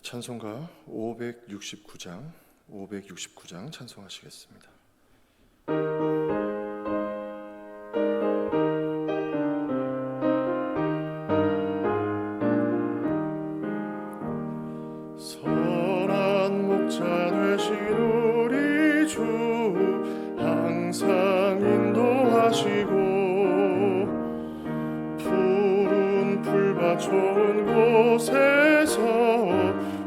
찬송가 569장 찬송하시겠습니다. 선한 목자 되신 우리 주 항상 인도하시고 푸른 풀밭 좋은 곳에서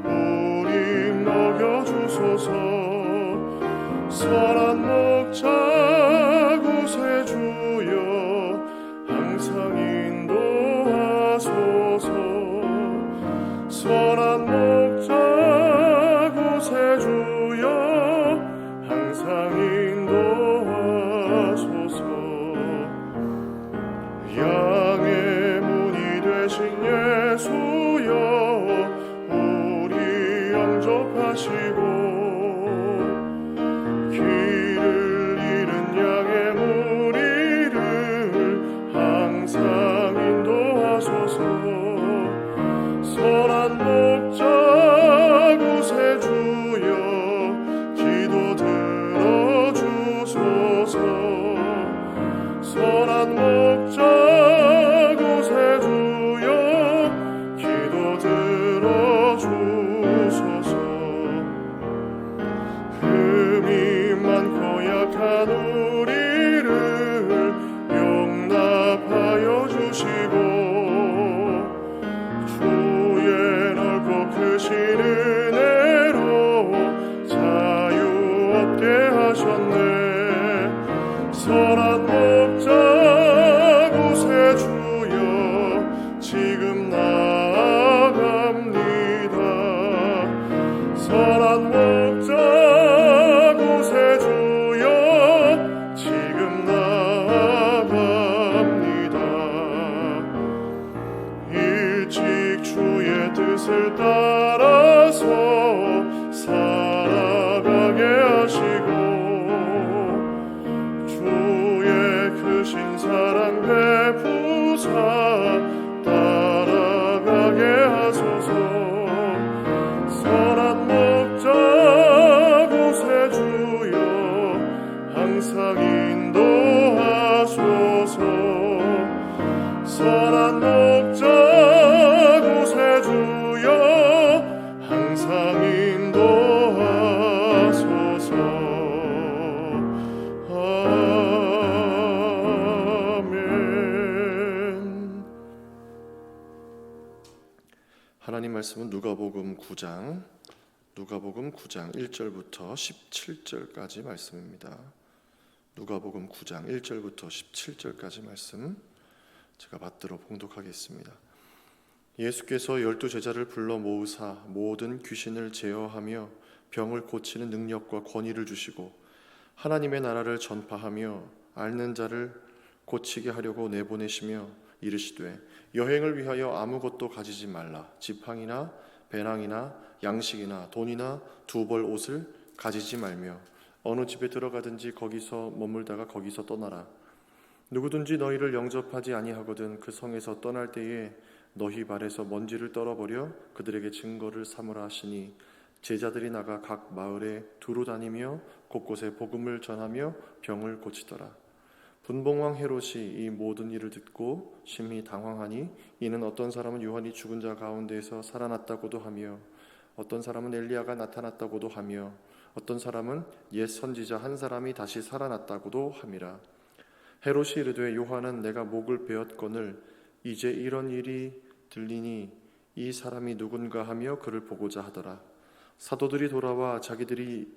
우리 먹여주소서. 선한 목자 구세주여 항상 인도하소서. 선한 목자 구세주여 항상 인도하소서. 양의 문이 되신 예수여 우리 영접하시고 길을 잃은 양의 무리를 항상 인도하소서. 선한 목자 구세주여 기도 들어주소서. 선한 목자 구세주여 기도 들어주소서. 흠이 많고 약한 우리를 용납하여 주시고 주의 넓고 크신 은혜로 자유 얻게 하셨네. 선한 목자 구세주여 지금 나아갑니다. 선한 목자 구세주여 지금 나아갑니다. 일찍 주의 뜻을 따라서 살아가게 하시고 주의 크신 사랑 베푸사 따라가게 하소서. 선한 목자 구세주여 항상 인도하소서. 선한 목자 구세주여 항상 인도하소서. 아멘. 하나님 말씀은 누가복음 9장 1절부터 17절까지 말씀입니다. 누가복음 9장 1절부터 17절까지 말씀 제가 받들어 봉독하겠습니다. 예수께서 12제자를 불러 모으사 모든 귀신을 제어하며 병을 고치는 능력과 권위를 주시고 하나님의 나라를 전파하며 앓는 자를 고치게 하려고 내보내시며 이르시되 여행을 위하여 아무것도 가지지 말라. 지팡이나 배낭이나 양식이나 돈이나 두 벌 옷을 가지지 말며 어느 집에 들어가든지 거기서 머물다가 거기서 떠나라. 누구든지 너희를 영접하지 아니하거든 그 성에서 떠날 때에 너희 발에서 먼지를 떨어버려 그들에게 증거를 삼으라 하시니 제자들이 나가 각 마을에 두루 다니며 곳곳에 복음을 전하며 병을 고치더라. 분봉왕 헤롯이 이 모든 일을 듣고 심히 당황하니 이는 어떤 사람은 요한이 죽은 자 가운데에서 살아났다고도 하며 어떤 사람은 엘리야가 나타났다고도 하며 어떤 사람은 옛 선지자 한 사람이 다시 살아났다고도 함이라. 헤롯이 이르되 요한은 내가 목을 베었거늘 이제 이런 일이 들리니 이 사람이 누군가 하며 그를 보고자 하더라. 사도들이 돌아와 자기들이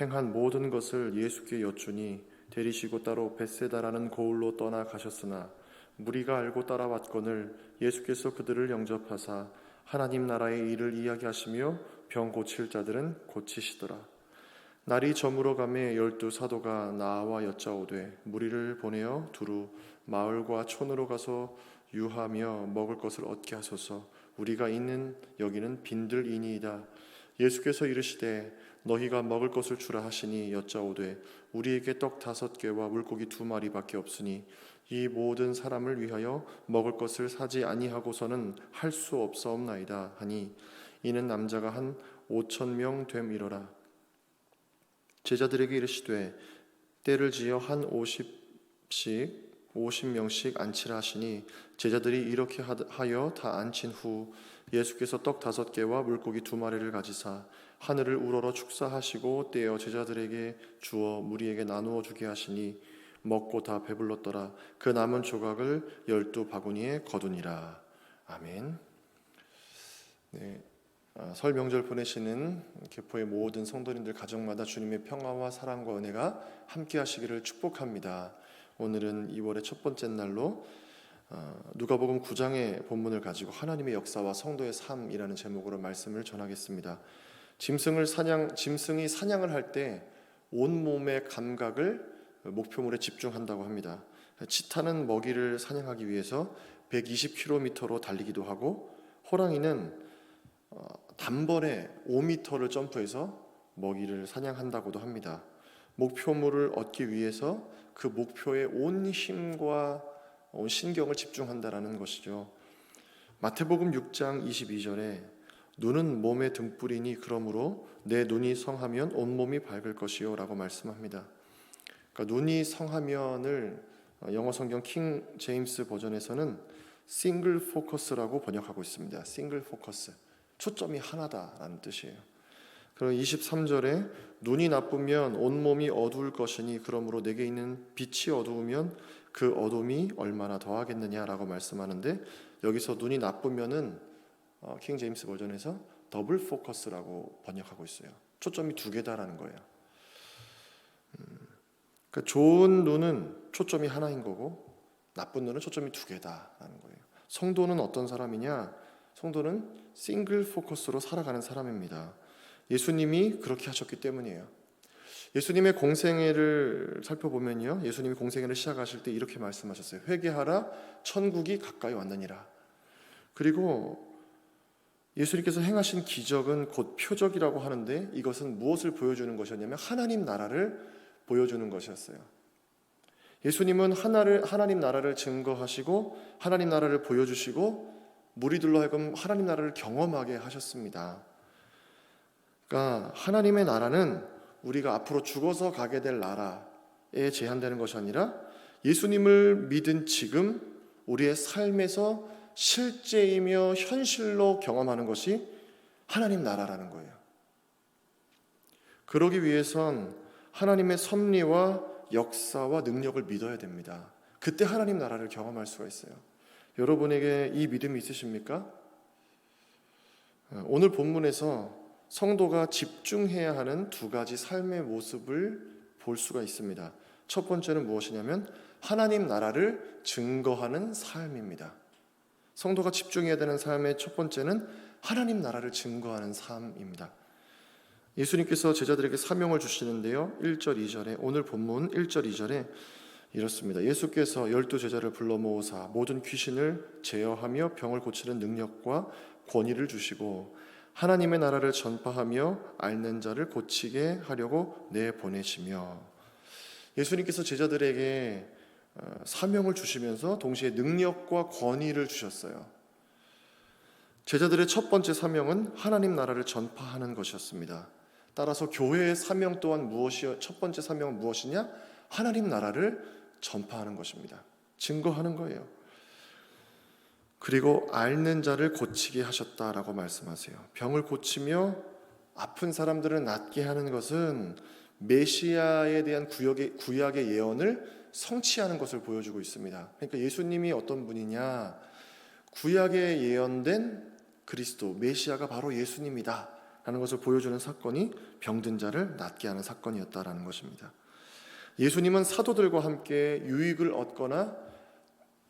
행한 모든 것을 예수께 여쭈니 데리시고 따로 벳세다라는 고을로 떠나가셨으나 무리가 알고 따라왔거늘 예수께서 그들을 영접하사 하나님 나라의 일을 이야기하시며 병 고칠 자들은 고치시더라. 날이 저물어 가매 12 사도가 나와 여짜오되 무리를 보내어 두루 마을과 촌으로 가서 유하며 먹을 것을 얻게 하소서. 우리가 있는 여기는 빈들이니이다. 예수께서 이르시되 너희가 먹을 것을 주라 하시니 여짜오되 우리에게 떡 5개와 물고기 2마리밖에 없으니 이 모든 사람을 위하여 먹을 것을 사지 아니하고서는 할 수 없사옵나이다 하니 이는 남자가 한 5,000명 됨이러라. 제자들에게 이르시되 때를 지어 한 50명씩 앉히라 하시니 제자들이 이렇게 하여 다 앉힌 후 예수께서 떡 5개와 물고기 2마리를 가지사 하늘을 우러러 축사하시고 떼어 제자들에게 주어 무리에게 나누어 주게 하시니 먹고 다 배불렀더라. 그 남은 조각을 12바구니에 거두니라. 아멘. 네, 설 명절 보내시는 개포의 모든 성도님들 가정마다 주님의 평화와 사랑과 은혜가 함께 하시기를 축복합니다. 오늘은 2월의 첫 번째 날로 누가복음 9장의 본문을 가지고 하나님의 역사와 성도의 삶이라는 제목으로 말씀을 전하겠습니다. 짐승이 사냥을 할 때 온몸의 감각을 목표물에 집중한다고 합니다. 치타는 먹이를 사냥하기 위해서 120km로 달리기도 하고, 호랑이는 단번에 5m를 점프해서 먹이를 사냥한다고도 합니다. 목표물을 얻기 위해서 그 목표에 온 힘과 온 신경을 집중한다라는 것이죠. 마태복음 6장 22절에 눈은 몸의 등불이니 그러므로 내 눈이 성하면 온몸이 밝을 것이요 라고 말씀합니다. 그러니까 눈이 성하면을 영어 성경 킹 제임스 버전에서는 싱글 포커스라고 번역하고 있습니다. 싱글 포커스, 초점이 하나다라는 뜻이에요. 그리고 23절에 눈이 나쁘면 온몸이 어두울 것이니 그러므로 내게 있는 빛이 어두우면 그 어둠이 얼마나 더하겠느냐라고 말씀하는데, 여기서 눈이 나쁘면은 킹 제임스 버전에서 더블 포커스라고 번역하고 있어요. 초점이 2개다라는 거예요. 그러니까 좋은 눈은 초점이 하나인 거고 나쁜 눈은 초점이 2개다라는 거예요. 성도는 어떤 사람이냐? 성도는 싱글 포커스로 살아가는 사람입니다. 예수님이 그렇게 하셨기 때문이에요. 예수님의 공생애를 살펴보면요, 예수님이 공생애를 시작하실 때 이렇게 말씀하셨어요. 회개하라, 천국이 가까이 왔느니라. 그리고 예수님께서 행하신 기적은 곧 표적이라고 하는데, 이것은 무엇을 보여주는 것이었냐면 하나님 나라를 보여주는 것이었어요. 예수님은 하나님 나라를 증거하시고 하나님 나라를 보여주시고 무리들로 하여금 하나님 나라를 경험하게 하셨습니다. 그러니까 하나님의 나라는 우리가 앞으로 죽어서 가게 될 나라에 제한되는 것이 아니라 예수님을 믿은 지금 우리의 삶에서 실제이며 현실로 경험하는 것이 하나님 나라라는 거예요. 그러기 위해선 하나님의 섭리와 역사와 능력을 믿어야 됩니다. 그때 하나님 나라를 경험할 수가 있어요. 여러분에게 이 믿음이 있으십니까? 오늘 본문에서 성도가 집중해야 하는 2가지 삶의 모습을 볼 수가 있습니다. 첫 번째는 무엇이냐면 하나님 나라를 증거하는 삶입니다. 성도가 집중해야 되는 삶의 첫 번째는 하나님 나라를 증거하는 삶입니다. 예수님께서 제자들에게 사명을 주시는데요, 1절 2절에, 오늘 본문 1절 2절에 이렇습니다. 예수께서 12제자를 불러 모으사 모든 귀신을 제어하며 병을 고치는 능력과 권위를 주시고 하나님의 나라를 전파하며 앓는 자를 고치게 하려고 내보내시며, 예수님께서 제자들에게 사명을 주시면서 동시에 능력과 권위를 주셨어요. 제자들의 첫 번째 사명은 하나님 나라를 전파하는 것이었습니다. 따라서 교회의 사명 또한 첫 번째 사명은 무엇이냐? 하나님 나라를 전파하는 것입니다. 증거하는 거예요. 그리고 앓는 자를 고치게 하셨다라고 말씀하세요. 병을 고치며 아픈 사람들을 낫게 하는 것은 메시아에 대한 구약의 예언을 성취하는 것을 보여주고 있습니다. 그러니까 예수님이 어떤 분이냐? 구약에 예언된 그리스도, 메시아가 바로 예수님이다 라는 것을 보여주는 사건이 병든 자를 낫게 하는 사건이었다라는 것입니다. 예수님은 사도들과 함께 유익을 얻거나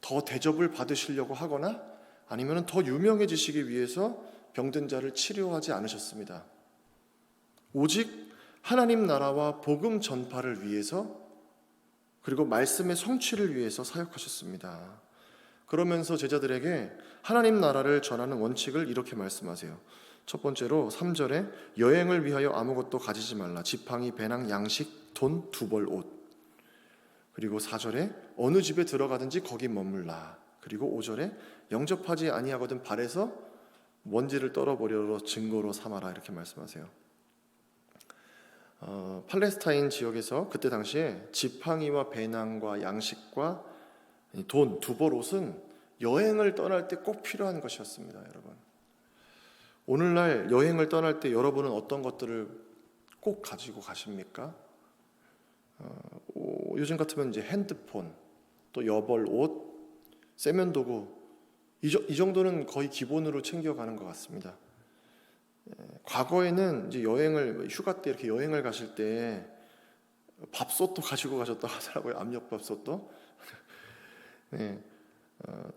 더 대접을 받으시려고 하거나 아니면 더 유명해지시기 위해서 병든 자를 치료하지 않으셨습니다. 오직 하나님 나라와 복음 전파를 위해서, 그리고 말씀의 성취를 위해서 사역하셨습니다. 그러면서 제자들에게 하나님 나라를 전하는 원칙을 이렇게 말씀하세요. 첫 번째로 3절에 여행을 위하여 아무것도 가지지 말라. 지팡이, 배낭, 양식, 돈, 2벌 옷. 그리고 4절에 어느 집에 들어가든지 거기 머물라. 그리고 5절에 영접하지 아니하거든 발에서 먼지를 떨어버려 증거로 삼아라 이렇게 말씀하세요. 팔레스타인 지역에서 그때 당시에 지팡이와 배낭과 양식과 돈, 두벌옷은 여행을 떠날 때 꼭 필요한 것이었습니다. 여러분, 오늘날 여행을 떠날 때 여러분은 어떤 것들을 꼭 가지고 가십니까? 요즘 같으면 이제 핸드폰, 또 여벌 옷, 세면도구, 이 정도는 거의 기본으로 챙겨가는 것 같습니다. 과거에는 이제 여행을 휴가 때 이렇게 여행을 가실 때 밥솥도 가지고 가셨다고 하더라고요. 압력밥솥도. 네.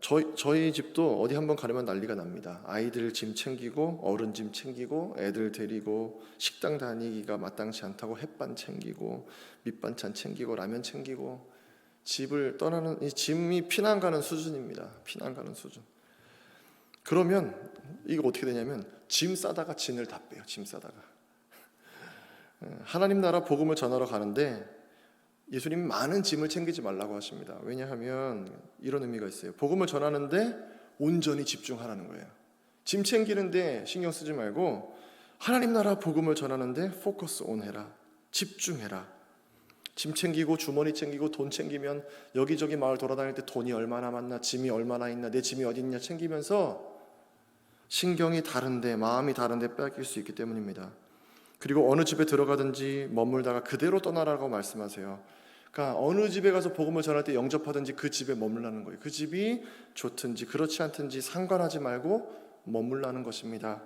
저희 집도 어디 한번 가려면 난리가 납니다. 아이들 짐 챙기고 어른 짐 챙기고 애들 데리고 식당 다니기가 마땅치 않다고 햇반 챙기고 밑반찬 챙기고 라면 챙기고 집을 떠나는 이 짐이 피난 가는 수준입니다. 피난 가는 수준. 그러면 이거 어떻게 되냐면 짐 싸다가 진을 다 빼요. 짐 싸다가. 하나님 나라 복음을 전하러 가는데 예수님이 많은 짐을 챙기지 말라고 하십니다. 왜냐하면 이런 의미가 있어요. 복음을 전하는데 온전히 집중하라는 거예요. 짐 챙기는데 신경 쓰지 말고 하나님 나라 복음을 전하는데 포커스 온 해라. 집중해라. 짐 챙기고 주머니 챙기고 돈 챙기면 여기저기 마을 돌아다닐 때 돈이 얼마나 많나, 짐이 얼마나 있나, 내 짐이 어디 있냐 챙기면서 신경이 다른데, 마음이 다른데 뺏길 수 있기 때문입니다. 그리고 어느 집에 들어가든지 머물다가 그대로 떠나라고 말씀하세요. 그러니까 어느 집에 가서 복음을 전할 때 영접하든지 그 집에 머물라는 거예요. 그 집이 좋든지 그렇지 않든지 상관하지 말고 머물라는 것입니다.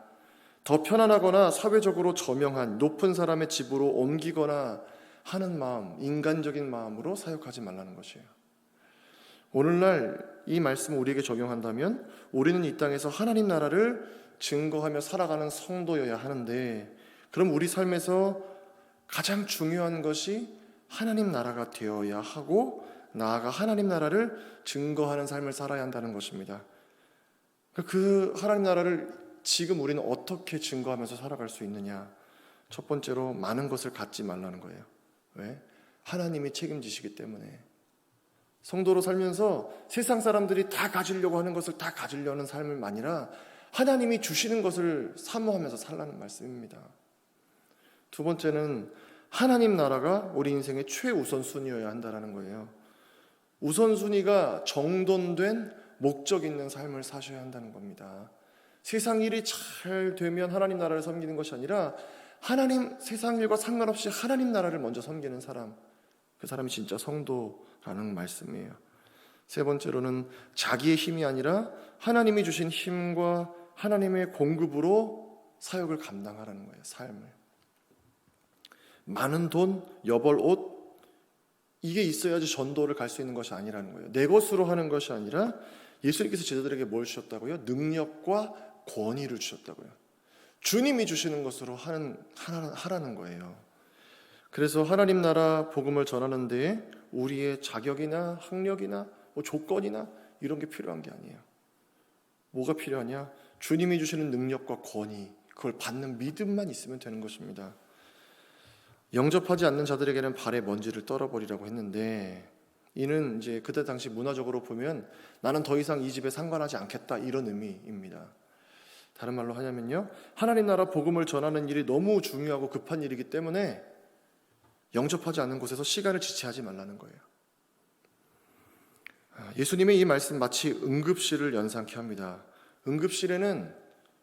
더 편안하거나 사회적으로 저명한 높은 사람의 집으로 옮기거나 하는 마음, 인간적인 마음으로 사역하지 말라는 것이에요. 오늘날 이 말씀을 우리에게 적용한다면 우리는 이 땅에서 하나님 나라를 증거하며 살아가는 성도여야 하는데, 그럼 우리 삶에서 가장 중요한 것이 하나님 나라가 되어야 하고 나아가 하나님 나라를 증거하는 삶을 살아야 한다는 것입니다. 그 하나님 나라를 지금 우리는 어떻게 증거하면서 살아갈 수 있느냐? 첫 번째로 많은 것을 갖지 말라는 거예요. 왜? 하나님이 책임지시기 때문에. 성도로 살면서 세상 사람들이 다 가지려고 하는 것을 다 가지려는 삶을 아니라 하나님이 주시는 것을 사모하면서 살라는 말씀입니다. 두 번째는 하나님 나라가 우리 인생의 최우선순위여야 한다는 거예요. 우선순위가 정돈된 목적 있는 삶을 사셔야 한다는 겁니다. 세상 일이 잘 되면 하나님 나라를 섬기는 것이 아니라 세상 일과 상관없이 하나님 나라를 먼저 섬기는 사람, 그 사람이 진짜 성도라는 말씀이에요. 세 번째로는 자기의 힘이 아니라 하나님이 주신 힘과 하나님의 공급으로 사역을 감당하라는 거예요. 삶을. 많은 돈, 여벌 옷, 이게 있어야지 전도를 갈 수 있는 것이 아니라는 거예요. 내 것으로 하는 것이 아니라 예수님께서 제자들에게 뭘 주셨다고요? 능력과 권위를 주셨다고요. 주님이 주시는 것으로 하라는 거예요. 그래서 하나님 나라 복음을 전하는 데에 우리의 자격이나 학력이나 조건이나 이런 게 필요한 게 아니에요. 뭐가 필요하냐? 주님이 주시는 능력과 권위, 그걸 받는 믿음만 있으면 되는 것입니다. 영접하지 않는 자들에게는 발에 먼지를 떨어버리라고 했는데, 이는 이제 그때 당시 문화적으로 보면 나는 더 이상 이 집에 상관하지 않겠다, 이런 의미입니다. 다른 말로 하냐면요, 하나님 나라 복음을 전하는 일이 너무 중요하고 급한 일이기 때문에 영접하지 않는 곳에서 시간을 지체하지 말라는 거예요. 예수님의 이 말씀 마치 응급실을 연상케 합니다. 응급실에는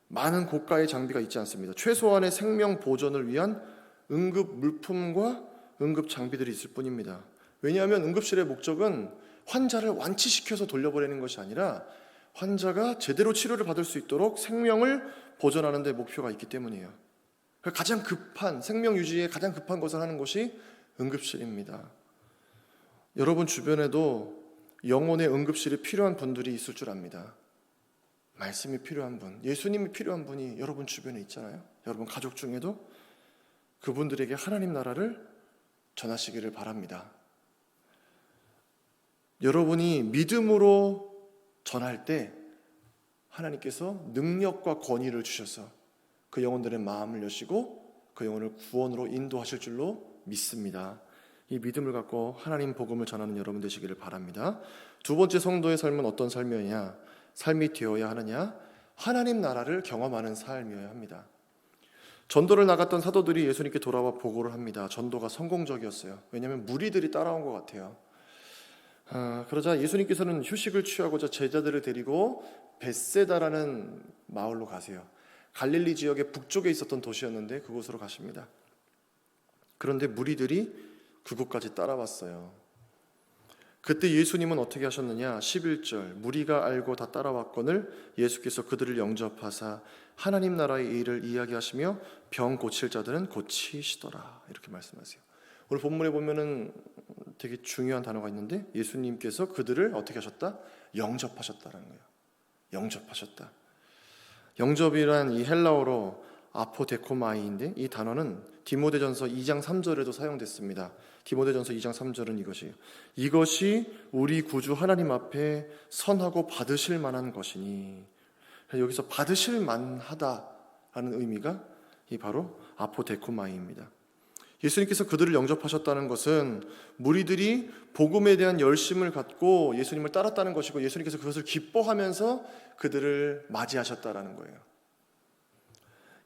많은 고가의 장비가 있지 않습니다. 최소한의 생명 보존을 위한 응급 물품과 응급 장비들이 있을 뿐입니다. 왜냐하면 응급실의 목적은 환자를 완치시켜서 돌려보내는 것이 아니라 환자가 제대로 치료를 받을 수 있도록 생명을 보존하는 데 목표가 있기 때문이에요. 가장 급한, 생명 유지에 가장 급한 것을 하는 곳이 응급실입니다. 여러분 주변에도 영혼의 응급실이 필요한 분들이 있을 줄 압니다. 말씀이 필요한 분, 예수님이 필요한 분이 여러분 주변에 있잖아요. 여러분 가족 중에도 그분들에게 하나님 나라를 전하시기를 바랍니다. 여러분이 믿음으로 전할 때 하나님께서 능력과 권위를 주셔서 그 영혼들의 마음을 여시고 그 영혼을 구원으로 인도하실 줄로 믿습니다. 이 믿음을 갖고 하나님 복음을 전하는 여러분 되시기를 바랍니다. 두 번째 성도의 삶은 어떤 삶이냐? 삶이 되어야 하느냐? 하나님 나라를 경험하는 삶이어야 합니다. 전도를 나갔던 사도들이 예수님께 돌아와 보고를 합니다. 전도가 성공적이었어요. 왜냐하면 무리들이 따라온 것 같아요. 그러자 예수님께서는 휴식을 취하고자 제자들을 데리고 벳세다라는 마을로 가세요. 갈릴리 지역의 북쪽에 있었던 도시였는데 그곳으로 가십니다. 그런데 무리들이 그곳까지 따라왔어요. 그때 예수님은 어떻게 하셨느냐? 11절, 무리가 알고 다 따라왔거늘 예수께서 그들을 영접하사 하나님 나라의 일을 이야기하시며 병 고칠 자들은 고치시더라, 이렇게 말씀하세요. 오늘 본문에 보면은 되게 중요한 단어가 있는데 예수님께서 그들을 어떻게 하셨다? 영접하셨다라는 거예요. 영접하셨다. 영접이란 이 헬라어로 아포데코마이인데 이 단어는 디모데전서 2장 3절에도 사용됐습니다. 디모데전서 2장 3절은 이것이 우리 구주 하나님 앞에 선하고 받으실 만한 것이니, 여기서 받으실 만하다라는 의미가 이 바로 아포데코마이입니다. 예수님께서 그들을 영접하셨다는 것은 무리들이 복음에 대한 열심을 갖고 예수님을 따랐다는 것이고 예수님께서 그것을 기뻐하면서 그들을 맞이하셨다라는 거예요.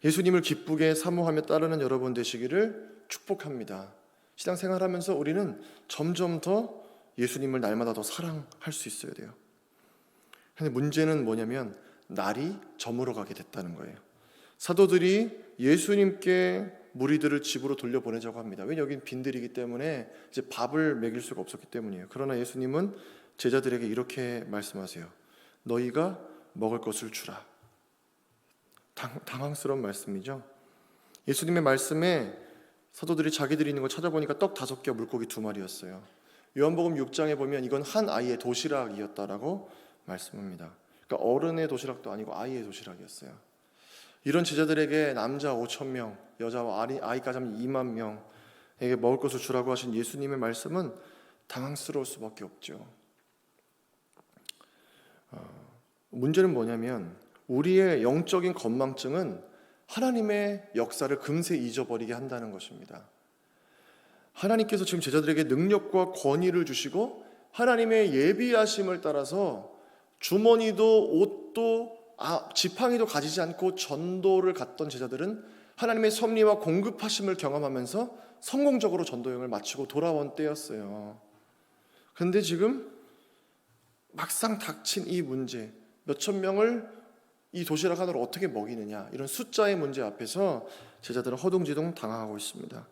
예수님을 기쁘게 사모하며 따르는 여러분 되시기를 축복합니다. 신앙생활하면서 우리는 점점 더 예수님을 날마다 더 사랑할 수 있어야 돼요. 근데 문제는 뭐냐면 날이 저물어 가게 됐다는 거예요. 사도들이 예수님께 무리들을 집으로 돌려보내자고 합니다. 왜냐하면 여긴 빈들이기 때문에 이제 밥을 먹일 수가 없었기 때문이에요. 그러나 예수님은 제자들에게 이렇게 말씀하세요. 너희가 먹을 것을 주라. 당황스러운 말씀이죠. 예수님의 말씀에 사도들이 자기들이 있는 걸 찾아보니까 떡 5개와 물고기 2마리였어요. 요한복음 6장에 보면 이건 한 아이의 도시락이었다라고 말씀합니다. 그러니까 어른의 도시락도 아니고 아이의 도시락이었어요. 이런 제자들에게 남자 5,000명, 여자와 아이까지 하면 2만 명에게 먹을 것을 주라고 하신 예수님의 말씀은 당황스러울 수밖에 없죠. 문제는 뭐냐면 우리의 영적인 건망증은 하나님의 역사를 금세 잊어버리게 한다는 것입니다. 하나님께서 지금 제자들에게 능력과 권위를 주시고 하나님의 예비하심을 따라서 주머니도 옷도 지팡이도 가지지 않고 전도를 갔던 제자들은 하나님의 섭리와 공급하심을 경험하면서 성공적으로 전도여행을 마치고 돌아온 때였어요. 그런데 지금 막상 닥친 이 문제, 몇천 명을 이 도시락 하나로 어떻게 먹이느냐, 이런 숫자의 문제 앞에서 제자들은 허둥지둥 당황하고 있습니다.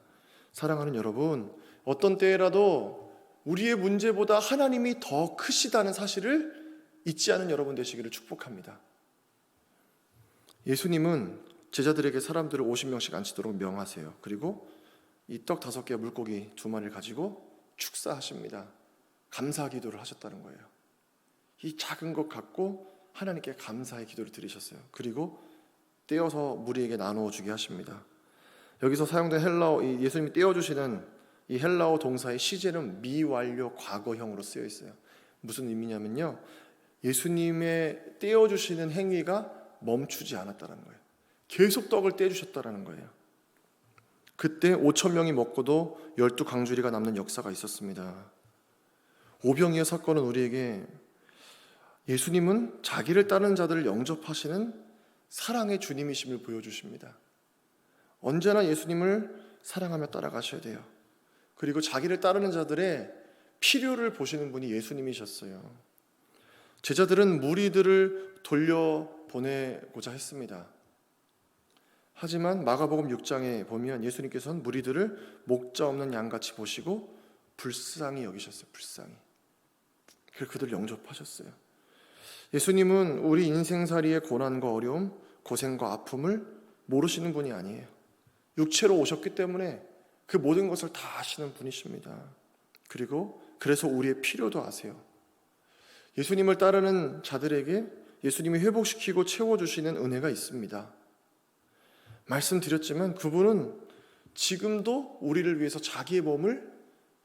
사랑하는 여러분, 어떤 때라도 우리의 문제보다 하나님이 더 크시다는 사실을 잊지 않은 여러분 되시기를 축복합니다. 예수님은 제자들에게 사람들을 50명씩 앉히도록 명하세요. 그리고 이 떡 5개와 물고기 2마리를 가지고 축사하십니다. 감사 기도를 하셨다는 거예요. 이 작은 것 갖고 하나님께 감사의 기도를 드리셨어요. 그리고 떼어서 무리에게 나누어 주게 하십니다. 여기서 사용된 헬라어, 예수님이 떼어주시는 이 헬라어 동사의 시제는 미완료 과거형으로 쓰여 있어요. 무슨 의미냐면요, 예수님의 떼어주시는 행위가 멈추지 않았다는 거예요. 계속 떡을 떼주셨다는 거예요. 그때 5,000명이 먹고도 12광주리가 남는 역사가 있었습니다. 오병이어 사건은 우리에게 예수님은 자기를 따르는 자들을 영접하시는 사랑의 주님이심을 보여주십니다. 언제나 예수님을 사랑하며 따라가셔야 돼요. 그리고 자기를 따르는 자들의 필요를 보시는 분이 예수님이셨어요. 제자들은 무리들을 돌려보내고자 했습니다. 하지만 마가복음 6장에 보면 예수님께서는 무리들을 목자 없는 양같이 보시고 불쌍히 여기셨어요. 불쌍히. 그래서 그들을 영접하셨어요. 예수님은 우리 인생살이의 고난과 어려움, 고생과 아픔을 모르시는 분이 아니에요. 육체로 오셨기 때문에 그 모든 것을 다 아시는 분이십니다. 그리고 그래서 우리의 필요도 아세요. 예수님을 따르는 자들에게 예수님이 회복시키고 채워주시는 은혜가 있습니다. 말씀드렸지만 그분은 지금도 우리를 위해서 자기의 몸을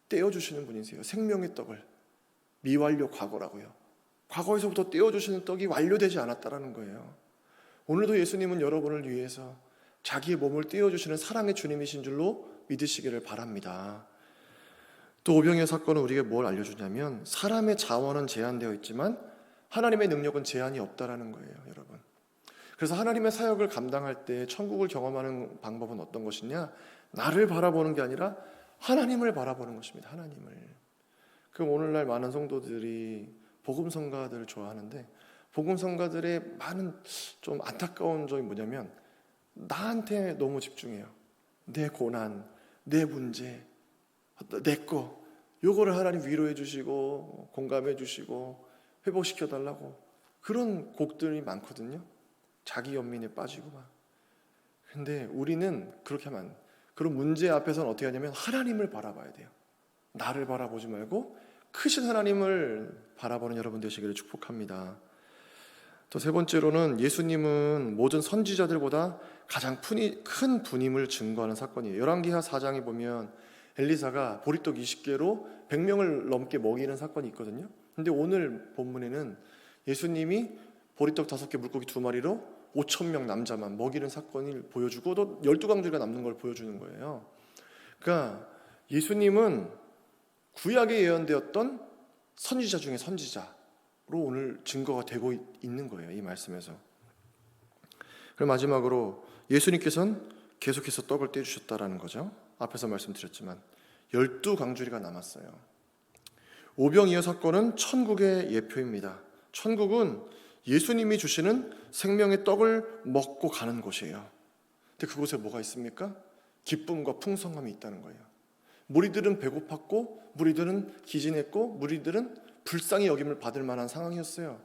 떼어주시는 분이세요. 생명의 떡을. 미완료 과거라고요. 과거에서부터 떼어주시는 떡이 완료되지 않았다라는 거예요. 오늘도 예수님은 여러분을 위해서 자기의 몸을 떼어주시는 사랑의 주님이신 줄로 믿으시기를 바랍니다. 또 오병이어 사건은 우리에게 뭘 알려주냐면 사람의 자원은 제한되어 있지만 하나님의 능력은 제한이 없다라는 거예요. 여러분, 그래서 하나님의 사역을 감당할 때 천국을 경험하는 방법은 어떤 것이냐? 나를 바라보는 게 아니라 하나님을 바라보는 것입니다. 하나님을. 그럼 오늘날 많은 성도들이 복음성가들을 좋아하는데, 복음성가들의 많은 좀 안타까운 점이 뭐냐면 나한테 너무 집중해요. 내 고난, 내 문제, 내 거, 요거를 하나님 위로해 주시고 공감해 주시고 회복시켜 달라고, 그런 곡들이 많거든요. 자기 연민에 빠지고 막. 근데 우리는 그렇게 하면, 그런 문제 앞에서는 어떻게 하냐면 하나님을 바라봐야 돼요. 나를 바라보지 말고 크신 하나님을 바라보는 여러분 되시기를 축복합니다. 또 세 번째로는 예수님은 모든 선지자들보다 가장 큰 분임을 증거하는 사건이에요. 열왕기하 4장에 보면 엘리사가 보리떡 20개로 100명을 넘게 먹이는 사건이 있거든요. 근데 오늘 본문에는 예수님이 보리떡 5개 물고기 2마리로 5,000명 남자만 먹이는 사건을 보여주고 또 12강주가 남는 걸 보여주는 거예요. 그러니까 예수님은 구약에 예언되었던 선지자 중에 선지자로 오늘 증거가 되고 있는 거예요. 이 말씀에서. 그럼 마지막으로 예수님께서는 계속해서 떡을 떼주셨다라는 거죠. 앞에서 말씀드렸지만 12강주리가 남았어요. 오병이어 사건은 천국의 예표입니다. 천국은 예수님이 주시는 생명의 떡을 먹고 가는 곳이에요. 근데 그곳에 뭐가 있습니까? 기쁨과 풍성함이 있다는 거예요. 무리들은 배고팠고, 무리들은 기진했고, 무리들은 불쌍히 여김을 받을 만한 상황이었어요.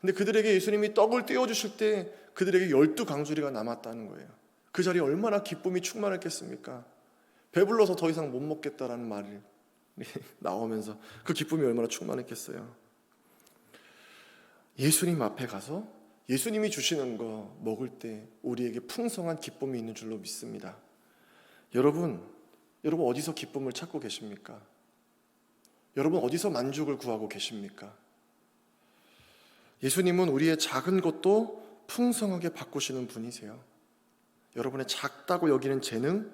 근데 그들에게 예수님이 떡을 떼어주실 때 그들에게 12강주리가 남았다는 거예요. 그 자리에 얼마나 기쁨이 충만했겠습니까? 배불러서 더 이상 못 먹겠다라는 말이 나오면서 그 기쁨이 얼마나 충만했겠어요. 예수님 앞에 가서 예수님이 주시는 거 먹을 때 우리에게 풍성한 기쁨이 있는 줄로 믿습니다. 여러분 어디서 기쁨을 찾고 계십니까? 여러분 어디서 만족을 구하고 계십니까? 예수님은 우리의 작은 것도 풍성하게 바꾸시는 분이세요. 여러분의 작다고 여기는 재능,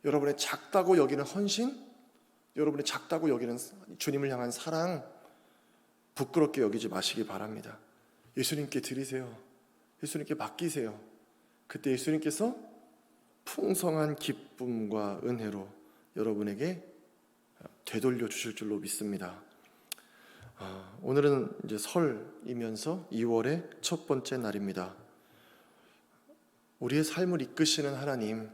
여러분의 작다고 여기는 헌신, 여러분의 작다고 여기는 주님을 향한 사랑, 부끄럽게 여기지 마시기 바랍니다. 예수님께 드리세요. 예수님께 맡기세요. 그때 예수님께서 풍성한 기쁨과 은혜로 여러분에게 되돌려 주실 줄로 믿습니다. 오늘은 이제 설이면서 2월의 첫 번째 날입니다. 우리의 삶을 이끄시는 하나님,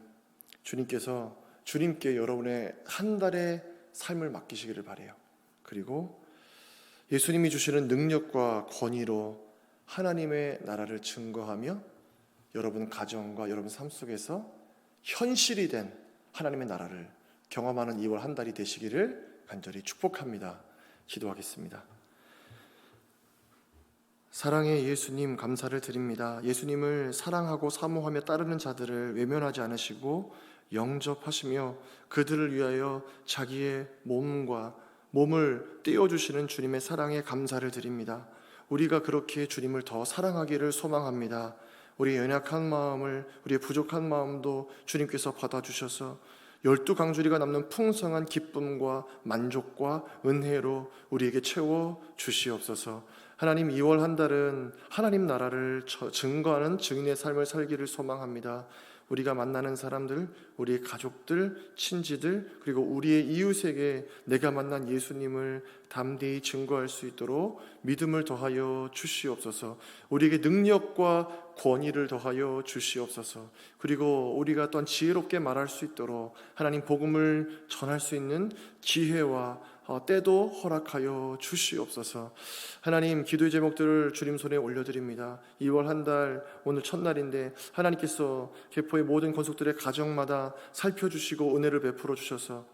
주님께 여러분의 한 달의 삶을 맡기시기를 바라요. 그리고 예수님이 주시는 능력과 권위로 하나님의 나라를 증거하며 여러분 가정과 여러분 삶 속에서 현실이 된 하나님의 나라를 경험하는 2월 한 달이 되시기를 간절히 축복합니다. 기도하겠습니다. 사랑의 예수님, 감사를 드립니다. 예수님을 사랑하고 사모하며 따르는 자들을 외면하지 않으시고 영접하시며 그들을 위하여 자기의 몸을 떼어주시는 주님의 사랑에 감사를 드립니다. 우리가 그렇게 주님을 더 사랑하기를 소망합니다. 우리의 연약한 마음을, 우리의 부족한 마음도 주님께서 받아주셔서 12강주리가 남는 풍성한 기쁨과 만족과 은혜로 우리에게 채워 주시옵소서. 하나님, 2월 한 달은 하나님 나라를 증거하는 증인의 삶을 살기를 소망합니다. 우리가 만나는 사람들, 우리의 가족들, 친지들, 그리고 우리의 이웃에게 내가 만난 예수님을 담대히 증거할 수 있도록 믿음을 더하여 주시옵소서. 우리에게 능력과 권위를 더하여 주시옵소서. 그리고 우리가 또한 지혜롭게 말할 수 있도록 하나님 복음을 전할 수 있는 지혜와 때도 허락하여 주시옵소서. 하나님, 기도의 제목들을 주님 손에 올려드립니다. 2월 한 달 오늘 첫날인데 하나님께서 개포의 모든 권속들의 가정마다 살펴주시고 은혜를 베풀어 주셔서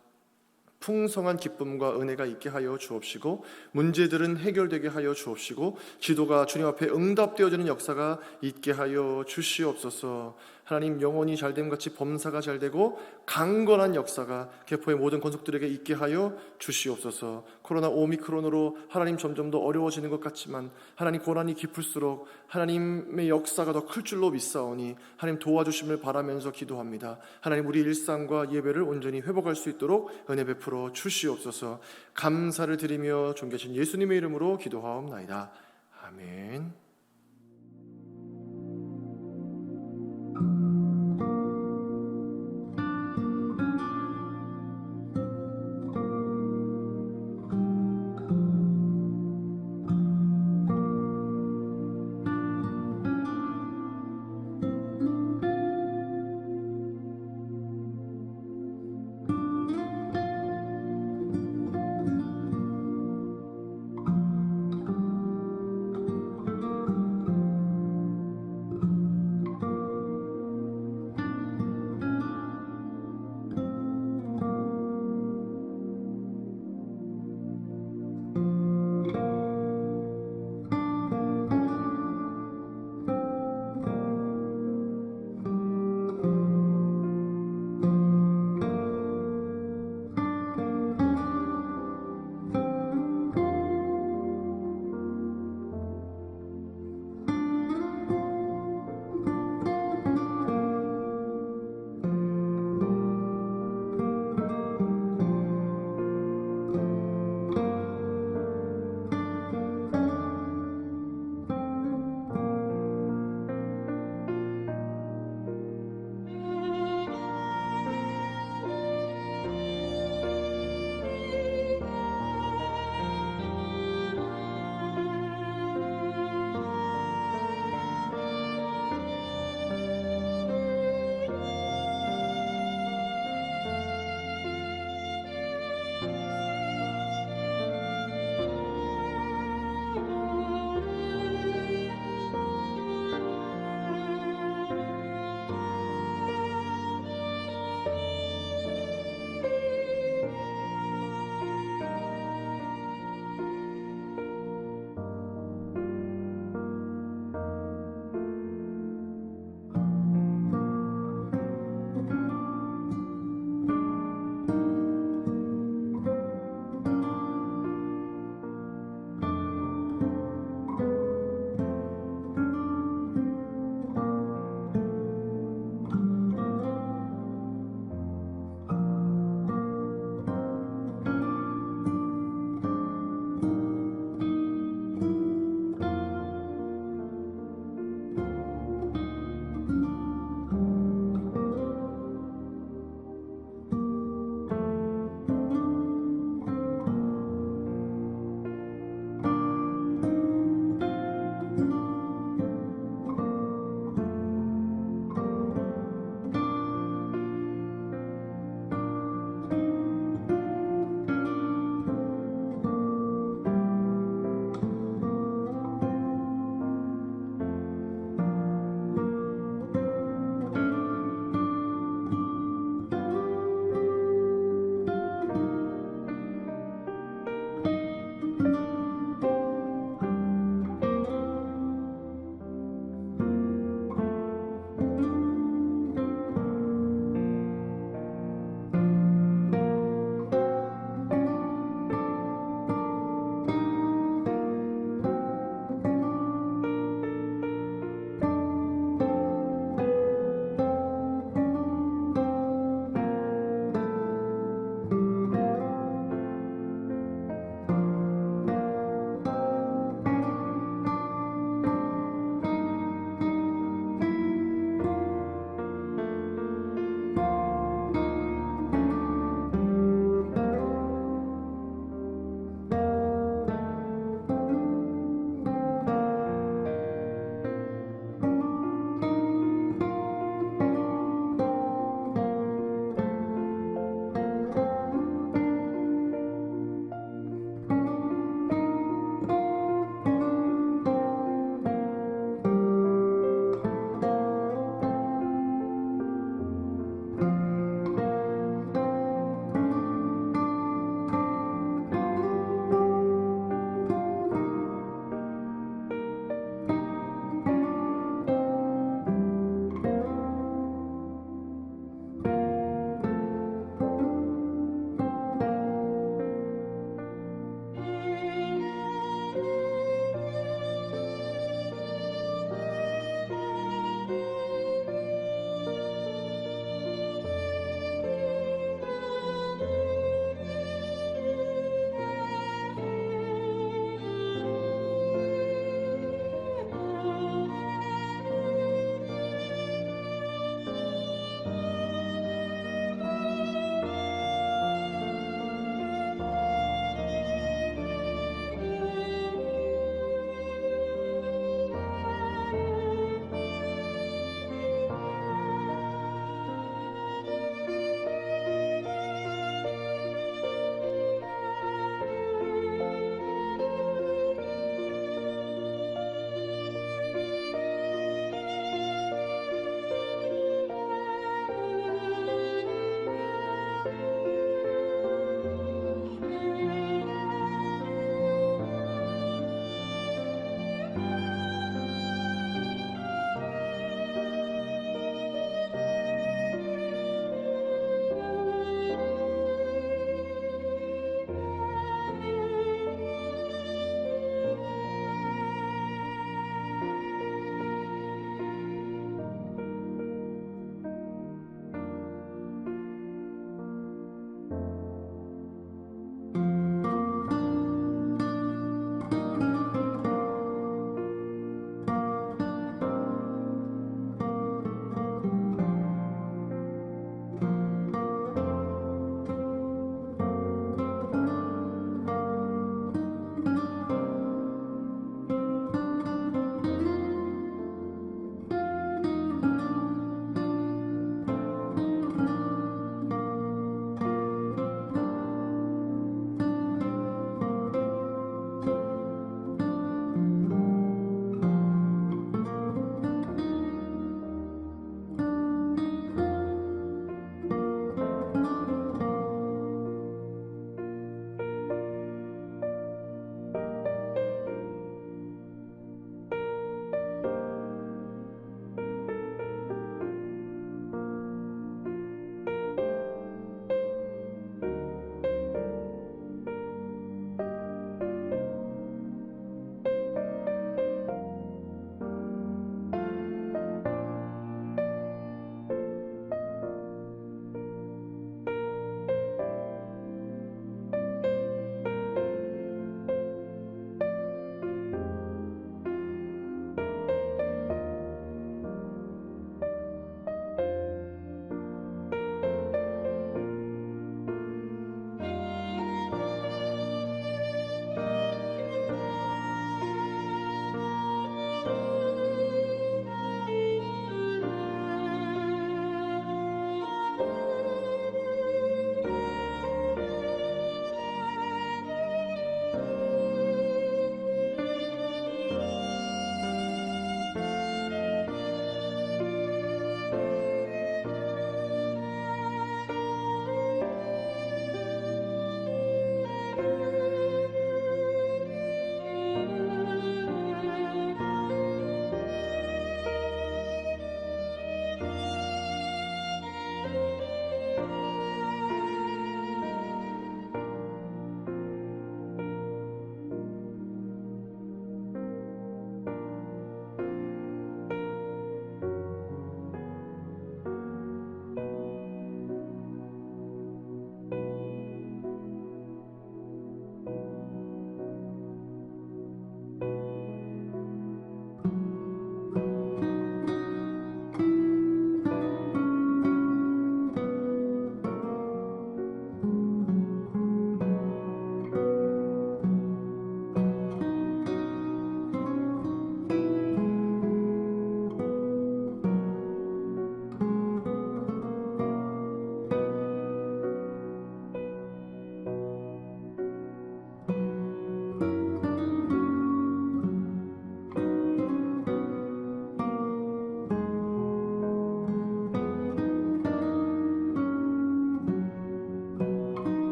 풍성한 기쁨과 은혜가 있게 하여 주옵시고 문제들은 해결되게 하여 주옵시고 기도가 주님 앞에 응답되어지는 역사가 있게 하여 주시옵소서. 하나님, 영혼이 잘됨같이 범사가 잘되고 강건한 역사가 개포의 모든 권속들에게 있게 하여 주시옵소서. 코로나 오미크론으로 하나님 점점 더 어려워지는 것 같지만 하나님 고난이 깊을수록 하나님의 역사가 더 클 줄로 믿사오니 하나님 도와주심을 바라면서 기도합니다. 하나님, 우리 일상과 예배를 온전히 회복할 수 있도록 은혜 베풀어 주시옵소서. 감사를 드리며 존귀하신 예수님의 이름으로 기도하옵나이다. 아멘.